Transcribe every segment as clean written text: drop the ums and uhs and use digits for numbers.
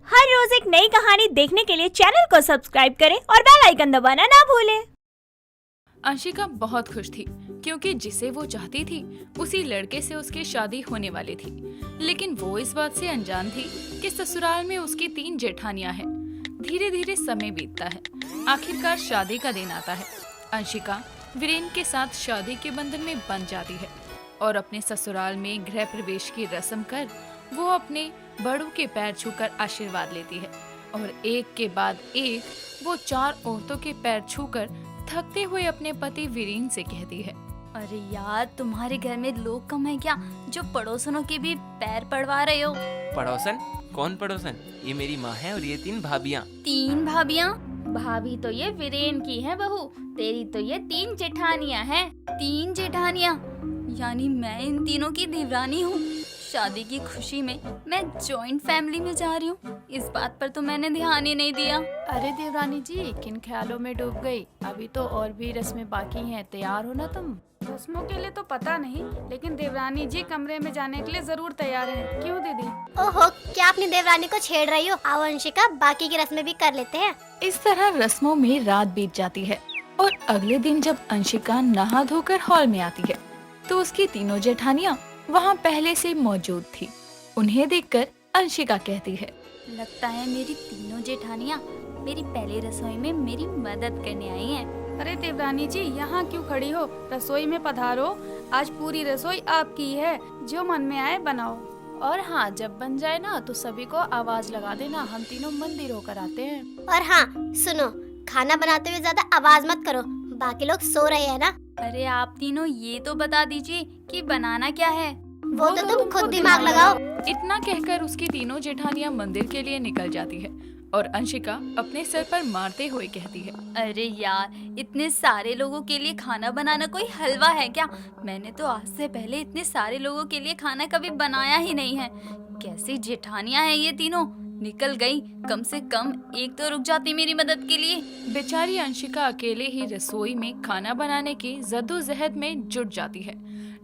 हर रोज एक नई कहानी देखने के लिए चैनल को सब्सक्राइब करें और बेल आइकन दबाना ना भूलें। अंशिका बहुत खुश थी क्योंकि जिसे वो चाहती थी उसी लड़के से उसकी शादी होने वाली थी। लेकिन वो इस बात से अनजान थी कि ससुराल में उसकी 3 जेठानियां हैं। धीरे धीरे समय बीतता है। आखिरकार शादी का दिन आता है। अंशिका वीरेन के साथ शादी के बंधन में बंध जाती है और अपने ससुराल में गृह प्रवेश की रस्म कर वो अपने बड़ों के पैर छूकर आशीर्वाद लेती है और एक के बाद एक वो 4 औरतों के पैर छूकर थकते हुए अपने पति वीरेन से कहती है, अरे यार, तुम्हारे घर में लोग कम है क्या जो पड़ोसनों के भी पैर पड़वा रहे हो? पड़ोसन? कौन पड़ोसन? ये मेरी माँ है और ये 3 भाभियाँ। 3 भाभियाँ? भाभी तो ये वीरेन की है बहू, तेरी तो ये 3 जेठानियाँ हैं। 3 जेठानियाँ? यानी मैं इन तीनों की देवरानी हूँ। शादी की खुशी में मैं जॉइंट फैमिली में जा रही हूँ। इस बात पर तो मैंने ध्यान ही नहीं दिया। अरे देवरानी जी, किन ख्यालों में डूब गई? अभी तो और भी रस्में बाकी हैं, तैयार हो ना तुम? रस्मों के लिए तो पता नहीं, लेकिन देवरानी जी कमरे में जाने के लिए जरूर तैयार हैं। क्यों दीदी? ओहो, क्या अपनी देवरानी को छेड़ रही हो? आओ अंशिका, बाकी की रस्में भी कर लेते हैं। इस तरह रस्मों में रात बीत जाती है और अगले दिन जब अंशिका नहा धोकर हॉल में आती है तो उसकी तीनों जेठानियाँ वहाँ पहले से मौजूद थी। उन्हें देखकर अंशिका कहती है, लगता है मेरी तीनों जेठानियाँ मेरी पहली रसोई में मेरी मदद करने आई हैं। अरे देवरानी जी, यहाँ क्यों खड़ी हो? रसोई में पधारो। आज पूरी रसोई आपकी है, जो मन में आए बनाओ। और हाँ, जब बन जाए ना तो सभी को आवाज लगा देना, हम तीनों मंदिर होकर आते हैं। और हाँ सुनो, खाना बनाते हुए ज्यादा आवाज मत करो, बाकी लोग सो रहे हैं ना। अरे आप तीनों ये तो बता दीजिए कि बनाना क्या है। वो तो तुम खुद दिमाग लगाओ। इतना कहकर उसकी तीनों जेठानियाँ मंदिर के लिए निकल जाती है और अंशिका अपने सर पर मारते हुए कहती है, अरे यार, इतने सारे लोगों के लिए खाना बनाना कोई हलवा है क्या? मैंने तो आज से पहले इतने सारे लोगों के लिए खाना कभी बनाया ही नहीं है। कैसी जेठानियां हैं ये तीनों? निकल गई, कम से कम एक तो रुक जाती मेरी मदद के लिए। बेचारी अंशिका अकेले ही रसोई में खाना बनाने की जद्दोजहद में जुट जाती है।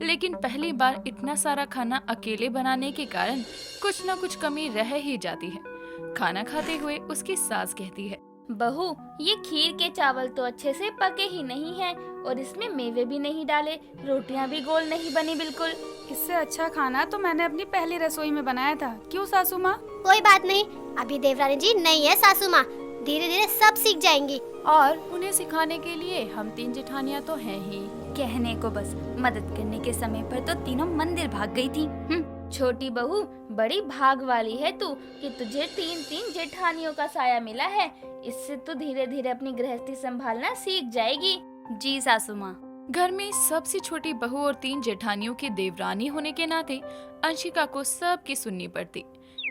लेकिन पहली बार इतना सारा खाना अकेले बनाने के कारण कुछ न कुछ कमी रह ही जाती है। खाना खाते हुए उसकी सास कहती है, बहू, ये खीर के चावल तो अच्छे से पके ही नहीं हैं और इसमें मेवे भी नहीं डाले, रोटियां भी गोल नहीं बनी बिल्कुल। इससे अच्छा खाना तो मैंने अपनी पहली रसोई में बनाया था। क्यों सासू माँ? कोई बात नहीं, अभी देवरानी जी नहीं है सासू माँ, धीरे धीरे सब सीख जाएंगी। और उन्हें सिखाने के लिए हम 3 जेठानियाँ तो हैं ही। कहने को बस, मदद करने के समय पर तो तीनों मंदिर भाग गई थी। छोटी बहू, बड़ी भाग वाली है तू कि तुझे 3 जेठानियों का साया मिला है। इससे तू धीरे धीरे अपनी गृहस्थी संभालना सीख जाएगी। जी सासू माँ। घर में सबसे छोटी बहू और 3 जेठानियों की देवरानी होने के नाते अंशिका को सबकी सुननी पड़ती।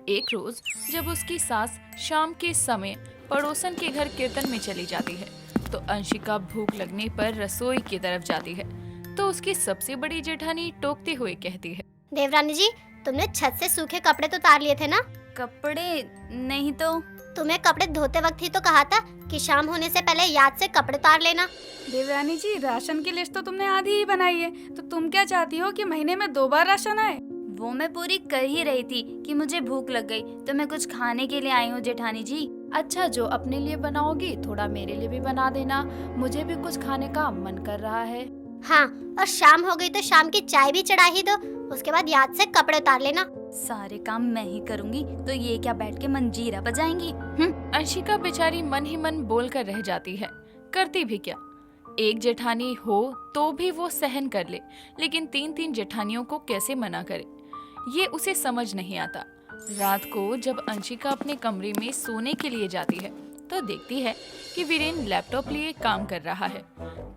एक रोज जब उसकी सास शाम के समय पड़ोसन के घर कीर्तन में चली जाती है तो अंशिका भूख लगने पर रसोई की तरफ जाती है तो उसकी सबसे बड़ी जेठानी टोकते हुए कहती है, देवरानी जी, तुमने छत से सूखे कपड़े तो उतार लिए थे ना? कपड़े नहीं तो। तुम्हें कपड़े धोते वक्त ही तो कहा था कि शाम होने से पहले याद से कपड़े उतार लेना। देवरानी जी, राशन की लिस्ट तो तुमने आधी ही बनाई है, तो तुम क्या चाहती हो कि महीने में 2 बार राशन आए? वो मैं पूरी कर ही रही थी कि मुझे भूख लग गई तो मैं कुछ खाने के लिए आई हूँ जेठानी जी। अच्छा, जो अपने लिए बनाओगी थोड़ा मेरे लिए भी बना देना, मुझे भी कुछ खाने का मन कर रहा है। हाँ, और शाम हो गई तो शाम की चाय भी चढ़ा ही दो, उसके बाद याद से कपड़े उतार लेना। सारे काम मैं ही करूँगी तो ये क्या बैठ के मंजीरा बजाएंगी? अंशिका बेचारी मन ही मन बोल कर रह जाती है, करती भी क्या। एक जेठानी हो तो भी वो सहन कर ले, लेकिन 3 जेठानियों को कैसे मना करे, ये उसे समझ नहीं आता। रात को जब अंशिका अपने कमरे में सोने के लिए जाती है तो देखती है कि वीरेन लैपटॉप लिए काम कर रहा है।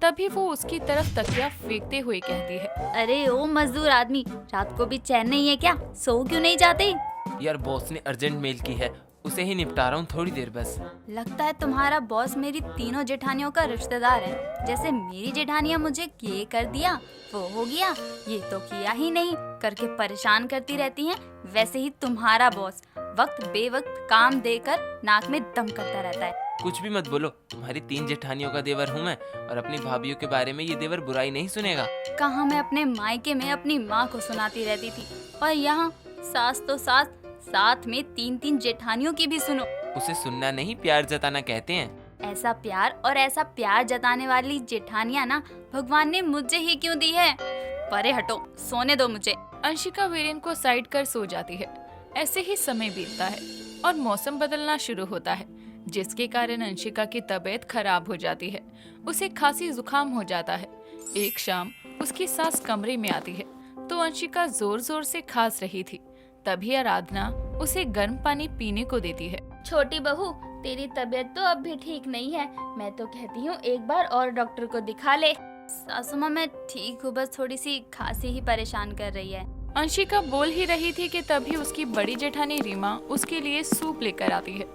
तभी वो उसकी तरफ तकिया फेंकते हुए कहती है, अरे ओ मजदूर आदमी, रात को भी चैन नहीं है क्या? सो क्यों नहीं जाते? यार, बॉस ने अर्जेंट मेल की है, उसे ही निपटा रहा हूँ, थोड़ी देर बस। लगता है तुम्हारा बॉस मेरी तीनों जेठानियों का रिश्तेदार है। जैसे मेरी जेठानियाँ मुझे ये कर दिया, वो हो गया, ये तो किया ही नहीं करके परेशान करती रहती हैं, वैसे ही तुम्हारा बॉस वक्त बेवक्त काम देकर नाक में दम करता रहता है। कुछ भी मत बोलो, तुम्हारी 3 जेठानियों का देवर हूँ मैं, और अपनी भाभीियों के बारे में ये देवर बुराई नहीं सुनेगा। कहाँ मैं अपने मायके में अपनी माँ को सुनाती रहती थी और यहाँ सास तो सास, साथ में 3-3 जेठानियों की भी सुनो। उसे सुनना नहीं, प्यार जताना कहते हैं। ऐसा प्यार और ऐसा प्यार जताने वाली जेठानियाँ ना भगवान ने मुझे ही क्यों दी है। परे हटो, सोने दो मुझे। अंशिका वीरेन को साइड कर सो जाती है। ऐसे ही समय बीतता है और मौसम बदलना शुरू होता है, जिसके कारण अंशिका की तबीयत खराब हो जाती है। उसे खांसी जुकाम हो जाता है। एक शाम उसकी सास कमरे में आती है तो अंशिका जोर जोर से खांस रही थी। तभी आराधना उसे गर्म पानी पीने को देती है। छोटी बहू, तेरी तबीयत तो अब भी ठीक नहीं है। मैं तो कहती हूँ एक बार और डॉक्टर को दिखा ले। सासू माँ, मैं ठीक हूँ, बस थोड़ी सी खांसी ही परेशान कर रही है। अंशिका बोल ही रही थी कि तभी उसकी बड़ी जेठानी रीमा उसके लिए सूप लेकर आती है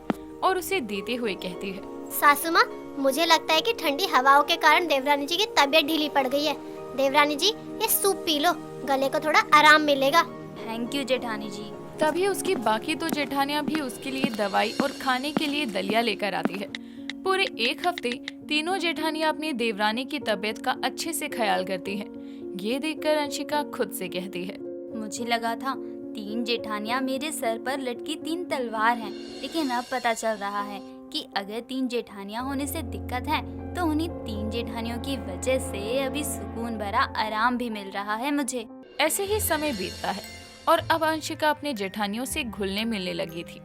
और उसे देते हुए कहती है, सासू माँ, मुझे लगता है कि ठंडी हवाओं के कारण देवरानी जी की तबीयत ढीली पड़ गई है। देवरानी जी, ये सूप पी लो, गले को थोड़ा आराम मिलेगा। थैंक यू जेठानी जी। तभी उसकी बाकी 2 जेठानियां भी उसके लिए दवाई और खाने के लिए दलिया लेकर आती है। पूरे 1 हफ्ते तीनों जेठानियां अपनी देवरानी की तबीयत का अच्छे से ख्याल करती हैं। ये देखकर अंशिका खुद से कहती है, मुझे लगा था 3 जेठानियाँ मेरे सर पर लटकी 3 तलवार हैं, लेकिन अब पता चल रहा है कि अगर 3 जेठानियाँ होने से दिक्कत है तो उन्हीं 3 जेठानियों की वजह से अभी सुकून भरा आराम भी मिल रहा है मुझे। ऐसे ही समय बीतता है और अब अंशिका अपने जेठानियों से घुलने मिलने लगी थी।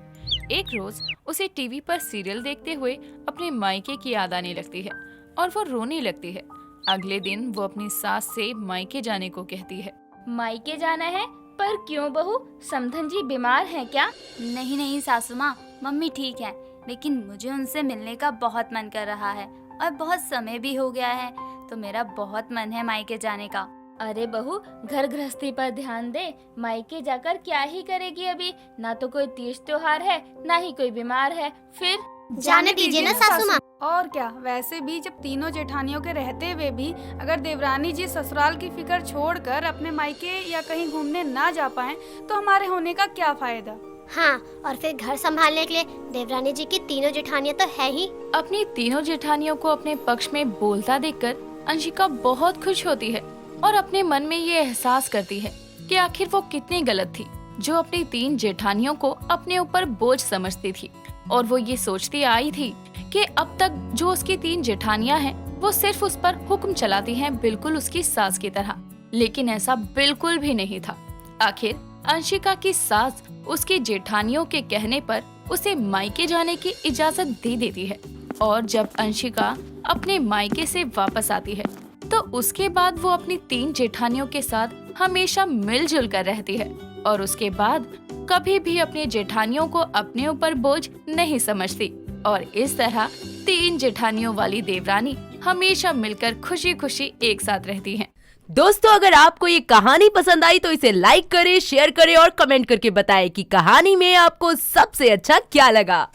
एक रोज उसे टीवी पर सीरियल देखते हुए अपने मायके की याद आने लगती है और वो रोने लगती है। अगले दिन वो अपनी सास से मायके जाने को कहती है। मायके जाना है? पर क्यों बहू, समधन जी बीमार हैं क्या? नहीं नहीं सासू माँ, मम्मी ठीक है, लेकिन मुझे उनसे मिलने का बहुत मन कर रहा है और बहुत समय भी हो गया है, तो मेरा बहुत मन है मायके जाने का। अरे बहू, घर गृहस्थी पर ध्यान दे। मायके जाकर क्या ही करेगी अभी? ना तो कोई तीज त्योहार है, ना ही कोई बीमार है। फिर जाने दीजिए ना सासू माँ। और क्या, वैसे भी जब तीनों जेठानियों के रहते हुए भी अगर देवरानी जी ससुराल की फिक्र छोड़कर अपने मायके या कहीं घूमने ना जा पाएं, तो हमारे होने का क्या फायदा। हाँ, और फिर घर संभालने के लिए देवरानी जी की तीनों जेठानियाँ तो है ही। अपनी तीनों जेठानियों को अपने पक्ष में बोलता देखकर अंशिका बहुत खुश होती है और अपने मन में ये एहसास करती है कि आखिर वो कितनी गलत थी जो अपनी 3 जेठानियों को अपने ऊपर बोझ समझती थी। और वो ये सोचती आई थी कि अब तक जो उसकी 3 जेठानियां हैं वो सिर्फ उस पर हुक्म चलाती हैं, बिल्कुल उसकी सास की तरह। लेकिन ऐसा बिल्कुल भी नहीं था। आखिर अंशिका की सास उसकी जेठानियों के कहने पर उसे मायके जाने की इजाजत दे देती है और जब अंशिका अपने मायके से वापस आती है तो उसके बाद वो अपनी 3 जेठानियों के साथ हमेशा मिलजुल कर रहती है और उसके बाद कभी भी अपनी जेठानियों को अपने ऊपर बोझ नहीं समझती और इस तरह 3 जेठानियों वाली देवरानी हमेशा मिलकर खुशी खुशी एक साथ रहती हैं। दोस्तों, अगर आपको ये कहानी पसंद आई तो इसे लाइक करें, शेयर करें और कमेंट करके बताएं कि कहानी में आपको सबसे अच्छा क्या लगा।